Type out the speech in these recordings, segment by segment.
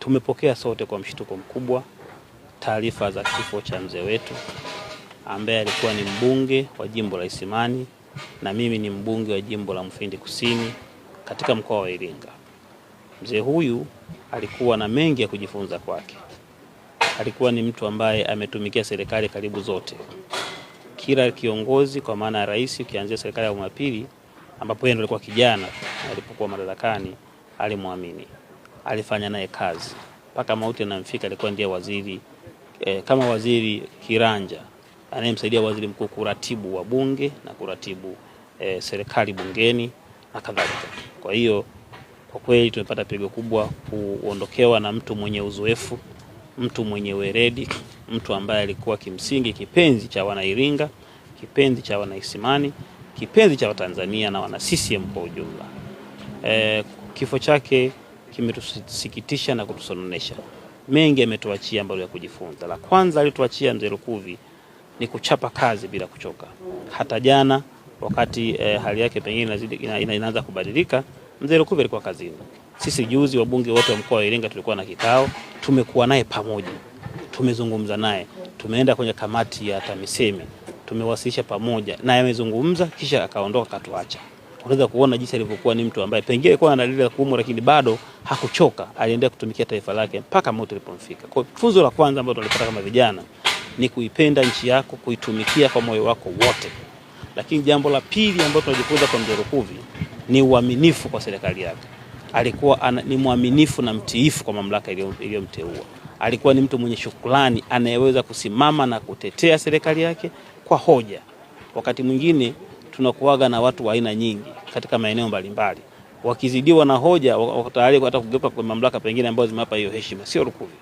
Tumepokea sote kwa mshtuko mkubwa taarifa za kifo cha mzee wetu ambaye alikuwa ni mbunge wa jimbo la Isimani na mimi ni mbunge wa jimbo la Mufindi Kusini katika mkoa wa Iringa. Mzee huyu alikuwa na mengi ya kujifunza kwake. Alikuwa ni mtu ambaye ametumikia serikali karibu zote. Kila kiongozi kwa maana ya rais, ukianzia serikali ya awamu ya pili ambapo yeye alikuwa kijana alipokuwa madarakani, alimwamini. Alifanya naye kazi mpaka mauti yanamfika. Alikuwa ndiye waziri kama waziri kiranja anayemsaidia waziri mkuu kuratibu wa bunge na kuratibu serikali bungeni na kadhalika. Kwa hiyo kwa kweli tumepata pigo kubwa kuondokewa na mtu mwenye uzoefu, mtu mwenye weredi, mtu ambaye alikuwa kimsingi kipenzi cha wana Iringa, kipenzi cha wana Isimani, kipenzi cha Watanzania na wana CCM kwa ujumla. Kifo chake kimetusikitisha na kutusononesha. Mengi ametuachia ambayo ya kujifunza. La kwanza alituachia mzee Lukuvi ni kuchapa kazi bila kuchoka. Hata jana wakati hali yake pengine inaanza kubadilika, mzee Lukuvi alikuwa kazini. Sisi juzi wabunge wote wa mkoa wa Iringa tulikuwa na kikao, tumekuwa naye pamoja. Tumezungumza naye, tumeenda kwenye kamati ya TAMISEMI, tumewasilisha pamoja na amezungumza kisha akaondoka katuacha. Unaweza kuona jinsi alivyokuwa ni mtu ambaye pengine alikuwa ana dalili ya kuumwa lakini bado hakuchoka, aliendelea kutumikia taifa lake mpaka mauti ilipomfika. Kwa funzo la kwanza ambalo tulipata kama vijana ni kuipenda nchi yako, kuitumikia kwa moyo wako wote. Lakini jambo la pili ambalo tunajifunza kwa mzee Lukuvi ni uaminifu kwa serikali yake. Alikuwa ni mwaminifu na mtiifu kwa mamlaka iliyomteua. Alikuwa ni mtu mwenye shukrani anayeweza kusimama na kutetea serikali yake kwa hoja. Wakati mwingine tunakuaga na watu wa aina nyingi katika maeneo mbalimbali. Wakizidiwa na hoja wako tayari hata kugeuka kwa mamlaka pengine ambazo zimewapa hiyo heshima. Sio Lukuvi.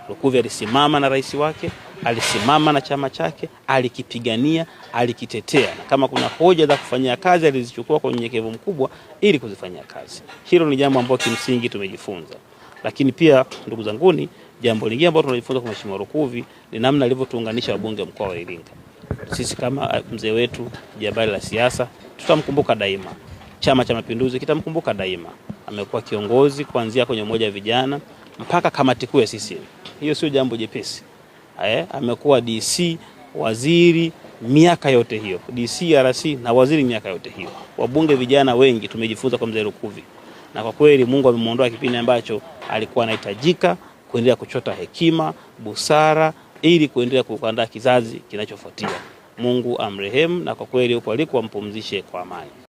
Lukuvi alisimama na rais wake, alisimama na chama chake, alikipigania, alikitetea. Na kama kuna hoja za kufanyia kazi alizichukua kwa unyenyekevu mkubwa ili kuzifanyia kazi. Hilo ni jambo ambalo kimsingi tumejifunza. Lakini pia ndugu zanguni, jambo lingine ambalo tunajifunza kwa Mheshimiwa Lukuvi ni namna alivyotuunganisha wabunge mkoa wa Iringa. Sisi kama mzee wetu jabali la siasa tutamkumbuka daima. Chama cha Mapinduzi kitamkumbuka daima. Amekuwa kiongozi kuanzia kwenye umoja wa vijana mpaka kamati kuu ya CCM. Hiyo sio jambo jepesi. Amekuwa DC, waziri miaka yote hiyo, DC, RC na waziri miaka yote hiyo. Wabunge vijana wengi tumejifunza kwa mzee Lukuvi. Na kwa kweli Mungu amemuondoa kipindi ambacho alikuwa anahitajika kuendelea kuchota hekima, busara ili kuendelea kuandaa kizazi kinachofuatia. Mungu amrehemu na kwa kweli huko aliko ampumzishe kwa amani.